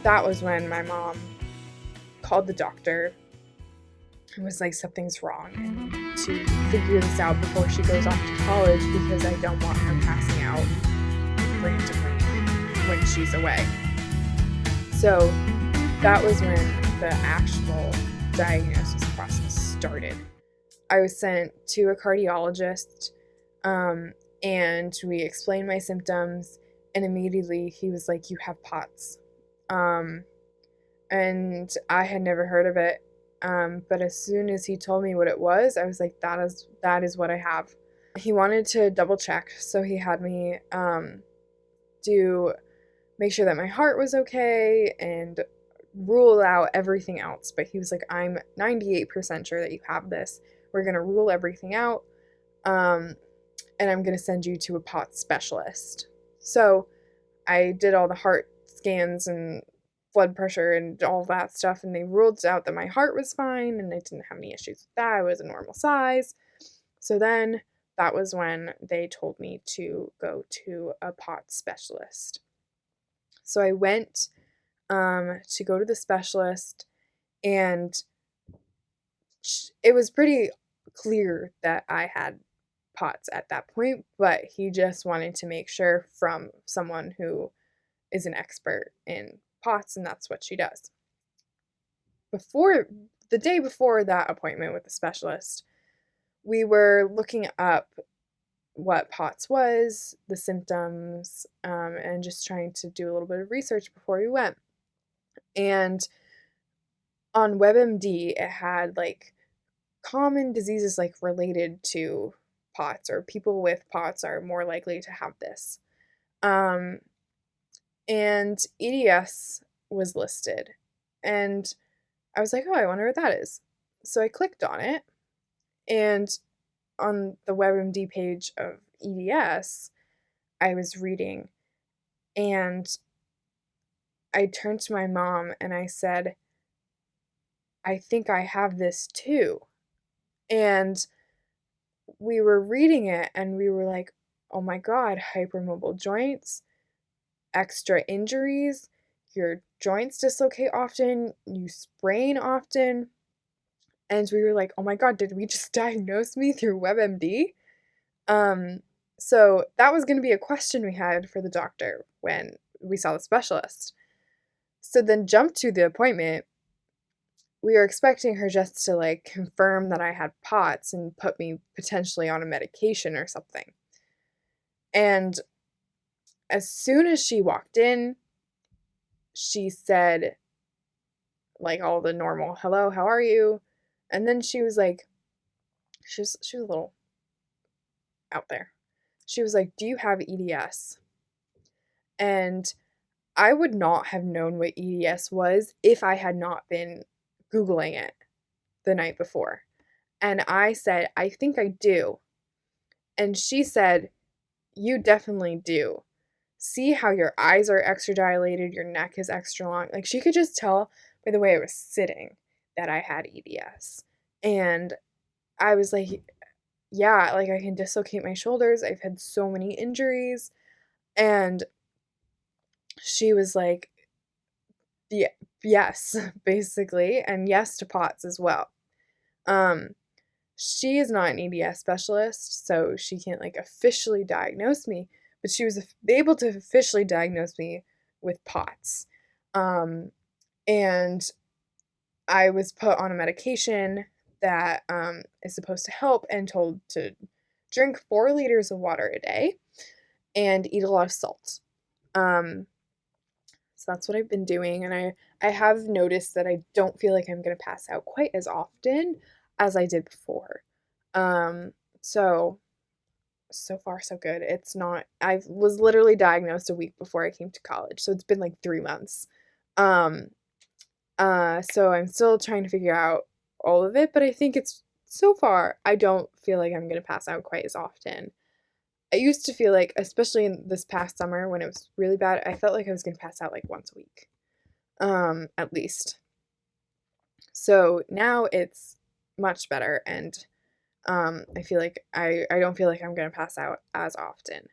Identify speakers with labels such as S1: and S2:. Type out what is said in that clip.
S1: that was when my mom called the doctor and was like, something's wrong, and to figure this out before she goes off to college, because I don't want her passing out randomly when she's away. So that was when the actual diagnosis process started. I was sent to a cardiologist, and we explained my symptoms, and immediately he was like, you have POTS. And I had never heard of it. But as soon as he told me what it was, I was like, that is what I have. He wanted to double check, so he had me make sure that my heart was okay and rule out everything else. But he was like, I'm 98% sure that you have this. We're going to rule everything out, and I'm going to send you to a POTS specialist. So I did all the heart scans and blood pressure and all that stuff, and they ruled out that my heart was fine and I didn't have any issues with that. I was a normal size. So then that was when they told me to go to a POTS specialist. So I went to go to the specialist, and it was pretty clear that I had POTS at that point, but he just wanted to make sure from someone who is an expert in POTS, and that's what she does. The day before that appointment with the specialist, we were looking up what POTS was, the symptoms, and just trying to do a little bit of research before we went. And on WebMD, it had like common diseases like related to POTS, or people with POTS are more likely to have this. And EDS was listed, and I was like, oh, I wonder what that is. So I clicked on it, and on the WebMD page of EDS, I was reading, and I turned to my mom and I said, I think I have this too. And we were reading it and we were like, oh my God, hypermobile joints, extra injuries, your joints dislocate often, you sprain often. And we were like, oh my God, did we just diagnose me through WebMD? So that was going to be a question we had for the doctor when we saw the specialist. So then jump to the appointment. We were expecting her just to like confirm that I had POTS and put me potentially on a medication or something. And as soon as she walked in, she said like all the normal, hello, how are you? And then she was like, she was a little out there. She was like, do you have EDS? And I would not have known what EDS was if I had not been Googling it the night before. And I said, I think I do. And she said, you definitely do. See how your eyes are extra dilated, your neck is extra long. Like, she could just tell by the way I was sitting that I had EDS. And I was like, yeah, like I can dislocate my shoulders. I've had so many injuries. And she was like, yeah, yes, basically, and yes to POTS as well. She is not an EDS specialist, so she can't like officially diagnose me, but she was able to officially diagnose me with POTS. And I was put on a medication that is supposed to help, and told to drink 4 liters of water a day and eat a lot of salt. So that's what I've been doing, and I have noticed that I don't feel like I'm going to pass out quite as often as I did before. So far so good. It's not, I was literally diagnosed a week before I came to college, so it's been like 3 months. So I'm still trying to figure out all of it, but I think it's, so far, I don't feel like I'm going to pass out quite as often. I used to feel like, especially in this past summer when it was really bad, I felt like I was going to pass out like once a week, at least. So now it's much better, and I feel like I don't feel like I'm going to pass out as often.